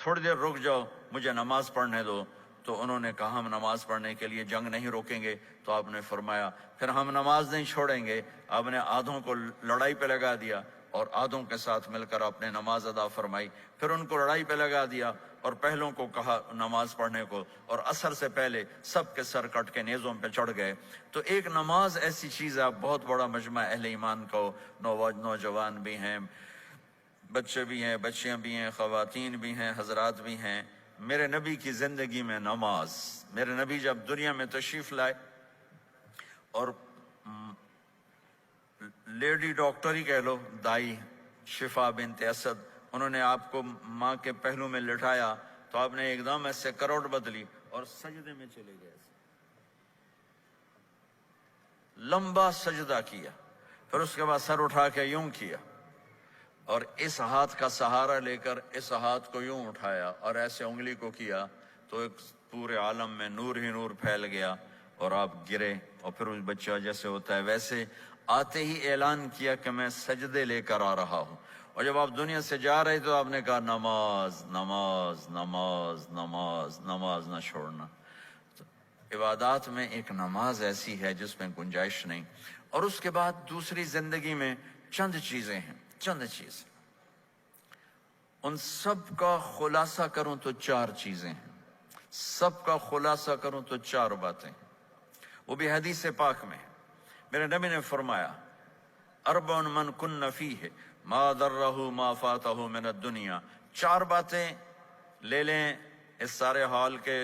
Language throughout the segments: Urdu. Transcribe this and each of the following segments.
تھوڑی دیر رک جاؤ مجھے نماز پڑھنے دو. تو انہوں نے کہا ہم نماز پڑھنے کے لیے جنگ نہیں روکیں گے. تو آپ نے فرمایا پھر ہم نماز نہیں چھوڑیں گے. آپ نے آدھوں کو لڑائی پہ لگا دیا اور آدھوں کے ساتھ مل کر آپ نے نماز ادا فرمائی. پھر ان کو لڑائی پہ لگا دیا اور پہلوں کو کہا نماز پڑھنے کو، اور عصر سے پہلے سب کے سر کٹ کے نیزوں پہ چڑھ گئے. تو ایک نماز ایسی چیز ہے، آپ بہت بڑا مجمع اہل ایمان کو، نوجوان بھی ہیں، بچے بھی ہیں، بچیاں بھی ہیں، خواتین بھی ہیں، حضرات بھی ہیں. میرے نبی کی زندگی میں نماز، میرے نبی جب دنیا میں تشریف لائے اور لیڈی ڈاکٹر ہی کہہ لو، دائی شفا بنت اسد، انہوں نے آپ کو ماں کے پہلو میں لٹایا تو آپ نے ایک دم ایسے کروٹ بدلی اور سجدے میں چلے گئے. لمبا سجدہ کیا، پھر اس کے بعد سر اٹھا کے یوں کیا اور اس ہاتھ کا سہارا لے کر اس ہاتھ کو یوں اٹھایا اور ایسے انگلی کو کیا تو ایک پورے عالم میں نور ہی نور پھیل گیا اور آپ گرے. اور پھر اس بچہ جیسے ہوتا ہے ویسے آتے ہی اعلان کیا کہ میں سجدے لے کر آ رہا ہوں. اور جب آپ دنیا سے جا رہے تو آپ نے کہا نماز نماز نماز نماز نماز نہ چھوڑنا. عبادات میں ایک نماز ایسی ہے جس میں گنجائش نہیں. اور اس کے بعد دوسری زندگی میں چند چیزیں ہیں، چند چیز، ان سب کا خلاصہ کروں تو چار چیزیں ہیں، سب کا خلاصہ کروں تو چار باتیں، وہ بھی حدیث پاک میں. میرے نبی نے فرمایا اربع من کن فیہ ما ضرہ ما فاتہ من الدنیا. چار باتیں لے لیں اس سارے ہال کے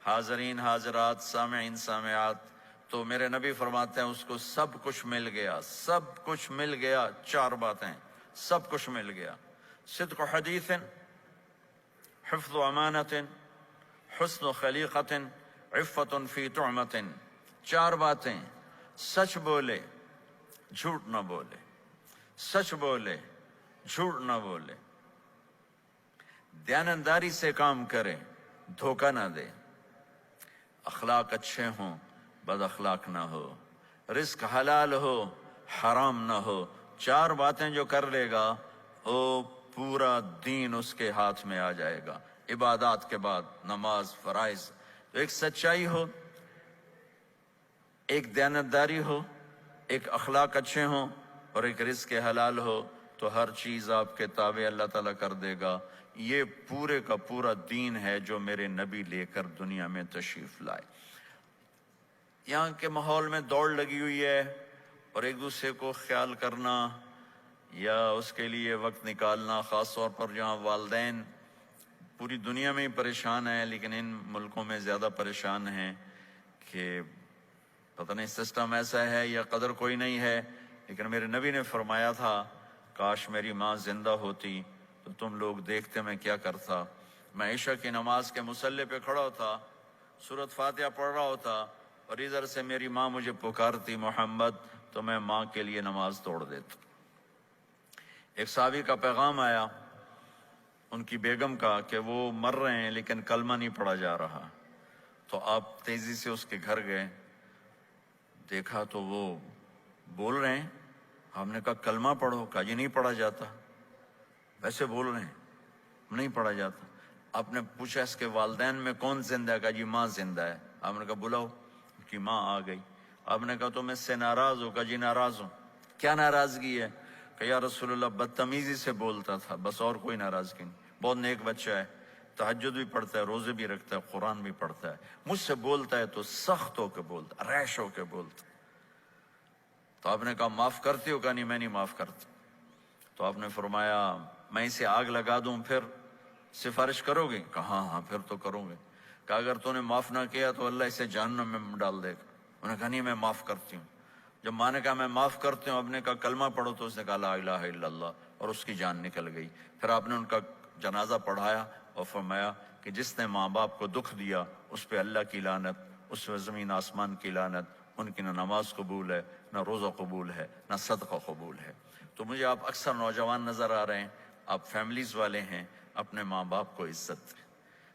حاضرین حاضرات سامعین سامعات، تو میرے نبی فرماتے ہیں اس کو سب کچھ مل گیا، سب کچھ مل گیا. چار باتیں سب کچھ مل گیا. صدق حدیث، حفظ امانت، حسن خلیقت، عفت فی طعمت. چار باتیں، سچ بولے جھوٹ نہ بولے، سچ بولے جھوٹ نہ بولے، دیانتداری سے کام کرے، دھوکہ نہ دے، اخلاق اچھے ہوں بد اخلاق نہ ہو، رزق حلال ہو حرام نہ ہو. چار باتیں جو کر لے گا وہ پورا دین اس کے ہاتھ میں آ جائے گا. عبادات کے بعد نماز فرائض، تو ایک سچائی ہو، ایک دیانتداری ہو، ایک اخلاق اچھے ہوں اور ایک رزق حلال ہو تو ہر چیز آپ کے تابع اللہ تعالیٰ کر دے گا. یہ پورے کا پورا دین ہے جو میرے نبی لے کر دنیا میں تشریف لائے. یہاں کے ماحول میں دوڑ لگی ہوئی ہے اور ایک دوسرے کو خیال کرنا یا اس کے لیے وقت نکالنا، خاص طور پر جہاں والدین پوری دنیا میں ہی پریشان ہیں لیکن ان ملکوں میں زیادہ پریشان ہیں کہ پتہ نہیں سسٹم ایسا ہے یا قدر کوئی نہیں ہے. لیکن میرے نبی نے فرمایا تھا کاش میری ماں زندہ ہوتی تو تم لوگ دیکھتے میں کیا کرتا. میں عشاء کی نماز کے مصلی پہ کھڑا ہوتا، سورۃ فاتحہ پڑھ رہا ہوتا اور ادھر سے میری ماں مجھے پکارتی محمد، تو میں ماں کے لیے نماز توڑ دیتا. ایک صحابی کا پیغام آیا ان کی بیگم کا کہ وہ مر رہے ہیں لیکن کلمہ نہیں پڑھا جا رہا. تو آپ تیزی سے اس کے گھر گئے، دیکھا تو وہ بول رہے ہیں. ہم نے کہا کلمہ پڑھو، کہا جی نہیں پڑھا جاتا. ویسے بول رہے ہیں نہیں پڑھا جاتا. آپ نے پوچھا اس کے والدین میں کون زندہ ہے؟ کہا جی ماں زندہ ہے. آپ نے کہا بلاؤ. کہ ماں آ گئی. آپ نے کہا تم اس سے ناراض ہو؟ کہا جی ناراض ہوں. کیا ناراضگی ہے؟ کہ یا رسول اللہ بدتمیزی سے بولتا تھا بس، اور کوئی ناراضگی نہیں. بہت نیک بچہ ہے، تہجد بھی پڑھتا ہے، روزے بھی رکھتا ہے، قرآن بھی پڑھتا ہے. مجھ سے بولتا ہے تو سخت ہو کے بولتا، ریش ہو کے بولتا. تو آپ نے کہا معاف کرتے ہو؟ کہا نہیں میں نہیں معاف کرتا. تو آپ نے فرمایا میں اسے آگ لگا دوں پھر سفارش کرو گے؟ کہا ہاں ہاں پھر تو کروں گے. کہا اگر تو نے معاف نہ کیا تو اللہ اسے جہنم میں ڈال دے گا. انہوں نے کہا نہیں میں معاف کرتی ہوں. جب ماں نے کہا میں معاف کرتی ہوں، آپ نے کہا کلمہ پڑھو، تو اس نے کہا لا الہ الا اللہ، اور اس کی جان نکل گئی. پھر آپ نے ان کا جنازہ پڑھایا اور فرمایا کہ جس نے ماں باپ کو دکھ دیا اس پہ اللہ کی لعنت، اس پہ زمین آسمان کی لعنت. ان کی نہ نماز قبول ہے، نہ روزہ قبول ہے، نہ صدقہ قبول ہے. تو مجھے آپ اکثر نوجوان نظر آ رہے ہیں، آپ فیملیز والے ہیں، اپنے ماں باپ کو عزت دیں،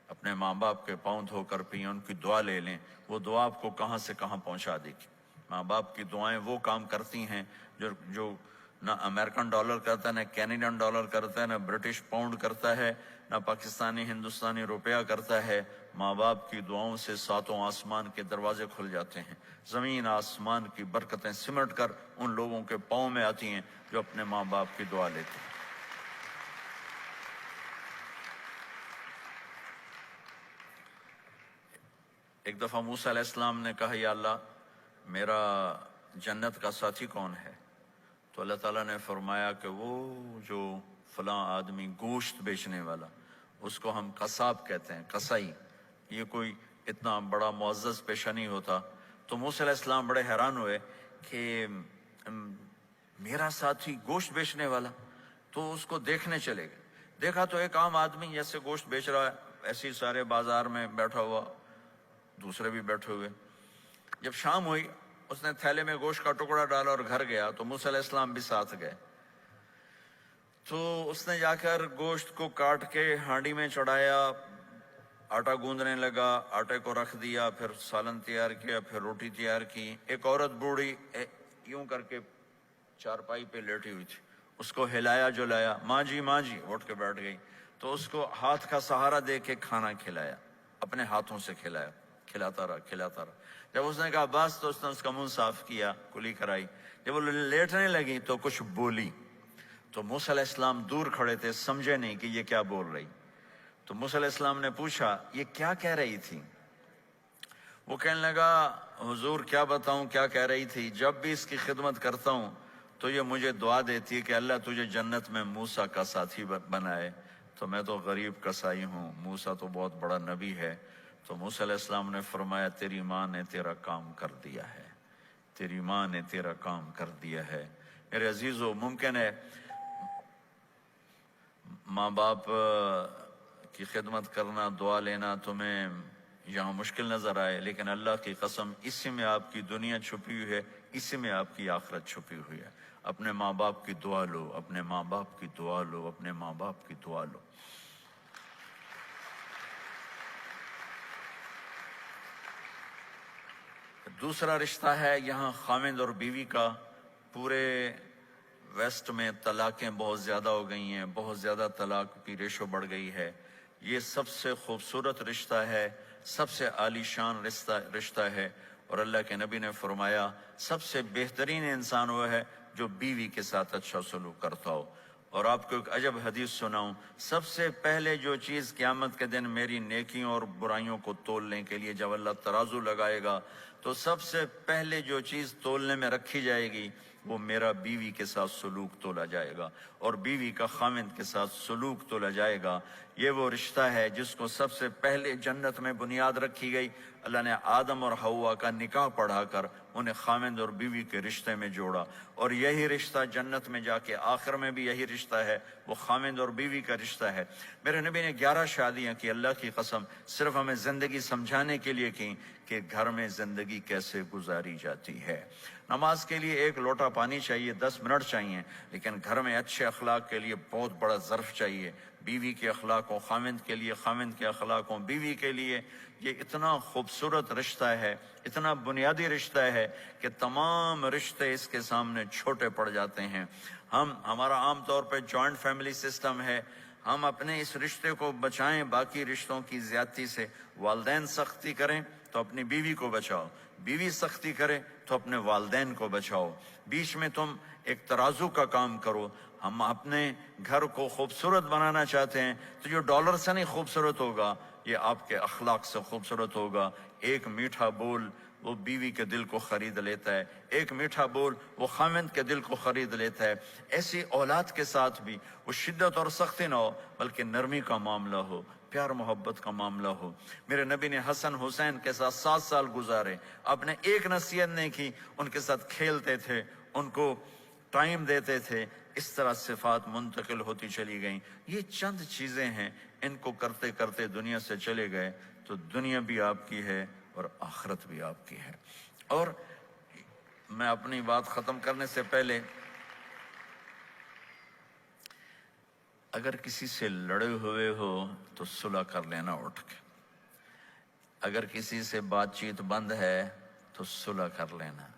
اپنے ماں باپ کے پاؤں دھو کر پئیں، ان کی دعا لے لیں. وہ دعا آپ کو کہاں سے کہاں پہنچا دے گی. ماں باپ کی دعائیں وہ کام کرتی ہیں جو نہ امریکن ڈالر کرتا ہے، نہ کینیڈین ڈالر کرتا ہے، نہ برٹش پاؤنڈ کرتا ہے، نہ پاکستانی ہندوستانی روپیہ کرتا ہے۔ ماں باپ کی دعاؤں سے ساتوں آسمان کے دروازے کھل جاتے ہیں، زمین آسمان کی برکتیں سمٹ کر ان لوگوں کے پاؤں میں آتی ہیں جو اپنے ماں باپ کی دعا لیتے ہیں۔ ایک دفعہ موسیٰ علیہ السلام نے کہا یا اللہ میرا جنت کا ساتھی کون ہے؟ تو اللہ تعالیٰ نے فرمایا کہ وہ جو فلاں آدمی گوشت بیچنے والا، اس کو ہم قصاب کہتے ہیں، قصائی، یہ کوئی اتنا بڑا معزز پیشہ نہیں ہوتا۔ تو موسیٰ علیہ السلام بڑے حیران ہوئے کہ میرا ساتھی گوشت بیچنے والا، تو اس کو دیکھنے چلے گئے۔ دیکھا تو ایک عام آدمی جیسے گوشت بیچ رہا ہے، ایسے ہی سارے بازار میں بیٹھا ہوا، دوسرے بھی بیٹھے ہوئے۔ جب شام ہوئی اس نے تھیلے میں گوشت کا ٹکڑا ڈالا اور گھر گیا، تو موسیٰ علیہ السلام بھی ساتھ گئے۔ تو اس نے جا کر گوشت کو کاٹ کے ہانڈی میں چڑھایا، آٹا گوندنے لگا، آٹے کو رکھ دیا، پھر سالن تیار کیا، پھر روٹی تیار کی۔ ایک عورت بوڑھی یوں کر کے چارپائی پہ لیٹی ہوئی تھی، اس کو ہلایا جلایا، ماں جی ماں جی، اٹھ کے بیٹھ گئی۔ تو اس کو ہاتھ کا سہارا دے کے کھانا کھلایا، اپنے ہاتھوں سے کھلایا، کھلاتا رہا۔ جب اس نے کہا بس، تو اس نے اس کا منہ صاف کیا، کلی کرائی۔ جب وہ لیٹنے لگی تو کچھ بولی، تو موسیٰ علیہ السلام دور کھڑے تھے، سمجھے نہیں کہ یہ کیا بول رہی۔ تو موسیٰ علیہ السلام نے پوچھا یہ کیا کہہ رہی تھی؟ وہ کہنے لگا حضور کیا بتاؤں کیا کہہ رہی تھی، جب بھی اس کی خدمت کرتا ہوں تو یہ مجھے دعا دیتی ہے کہ اللہ تجھے جنت میں موسیٰ کا ساتھی بنائے۔ تو میں تو غریب کسائی ہوں، موسیٰ تو بہت بڑا نبی ہے۔ تو موسیٰ علیہ السلام نے فرمایا تیری ماں نے تیرا کام کر دیا ہے، تیری ماں نے تیرا کام کر دیا ہے۔ میرے عزیزو، ممکن ہے ماں باپ کی خدمت کرنا، دعا لینا تمہیں یہاں مشکل نظر آئے، لیکن اللہ کی قسم اسی میں آپ کی دنیا چھپی ہوئی ہے، اسی میں آپ کی آخرت چھپی ہوئی ہے۔ اپنے ماں باپ کی دعا لو، اپنے ماں باپ کی دعا لو، اپنے ماں باپ کی دعا لو۔ دوسرا رشتہ ہے یہاں خاوند اور بیوی کا۔ پورے ویسٹ میں طلاقیں بہت زیادہ ہو گئی ہیں، بہت زیادہ طلاق کی ریشو بڑھ گئی ہے۔ یہ سب سے خوبصورت رشتہ ہے، سب سے عالی شان رشتہ ہے، اور اللہ کے نبی نے فرمایا سب سے بہترین انسان وہ ہے جو بیوی کے ساتھ اچھا سلوک کرتا ہو۔ اور آپ کو ایک عجب حدیث سناؤں، سب سے پہلے جو چیز قیامت کے دن میری نیکیوں اور برائیوں کو تولنے کے لیے جب اللہ ترازو لگائے گا، تو سب سے پہلے جو چیز تولنے میں رکھی جائے گی وہ میرا بیوی کے ساتھ سلوک تولا جائے گا، اور بیوی کا خاوند کے ساتھ سلوک تولا جائے گا۔ یہ وہ رشتہ ہے جس کو سب سے پہلے جنت میں بنیاد رکھی گئی۔ اللہ نے آدم اور حوا کا نکاح پڑھا کر انہیں خاوند اور بیوی کے رشتے میں جوڑا، اور یہی رشتہ جنت میں جا کے آخر میں بھی یہی رشتہ ہے، وہ خاوند اور بیوی کا رشتہ ہے۔ میرے نبی نے 11 شادیاں کی، اللہ کی قسم صرف ہمیں زندگی سمجھانے کے لیے کی کہ گھر میں زندگی کیسے گزاری جاتی ہے۔ نماز کے لیے ایک لوٹا پانی چاہیے، 10 منٹ چاہیے، لیکن گھر میں اچھے اخلاق کے لیے بہت بڑا ظرف چاہیے۔ بیوی کے اخلاق و خاوند کے لیے، خاوند کے اخلاق و بیوی کے لیے۔ یہ اتنا خوبصورت رشتہ ہے، اتنا بنیادی رشتہ ہے کہ تمام رشتے اس کے سامنے چھوٹے پڑ جاتے ہیں۔ ہمارا عام طور پہ جوائنٹ فیملی سسٹم ہے، ہم اپنے اس رشتے کو بچائیں باقی رشتوں کی زیادتی سے۔ والدین سختی کریں تو اپنی بیوی کو بچاؤ، بیوی سختی کرے تو اپنے والدین کو بچاؤ، بیچ میں تم ایک ترازو کا کام کرو۔ ہم اپنے گھر کو خوبصورت بنانا چاہتے ہیں تو جو ڈالر سے نہیں خوبصورت ہوگا، یہ آپ کے اخلاق سے خوبصورت ہوگا۔ ایک میٹھا بول وہ بیوی کے دل کو خرید لیتا ہے، ایک میٹھا بول وہ خاوند کے دل کو خرید لیتا ہے۔ ایسی اولاد کے ساتھ بھی وہ شدت اور سختی نہ ہو، بلکہ نرمی کا معاملہ ہو، پیار محبت کا معاملہ ہو۔ میرے نبی نے حسن حسین کے ساتھ 7 سال گزارے، آپ نے ایک نصیحت نہیں کی، ان کے ساتھ کھیلتے تھے، ان کو ٹائم دیتے تھے۔ اس طرح صفات منتقل ہوتی چلی گئیں۔ یہ چند چیزیں ہیں، ان کو کرتے کرتے دنیا سے چلے گئے تو دنیا بھی آپ کی ہے اور آخرت بھی آپ کی ہے۔ اور میں اپنی بات ختم کرنے سے پہلے اگر کسی سے لڑے ہوئے ہو تو صلح کر لینا اٹھ کے، اگر کسی سے بات چیت بند ہے تو صلح کر لینا۔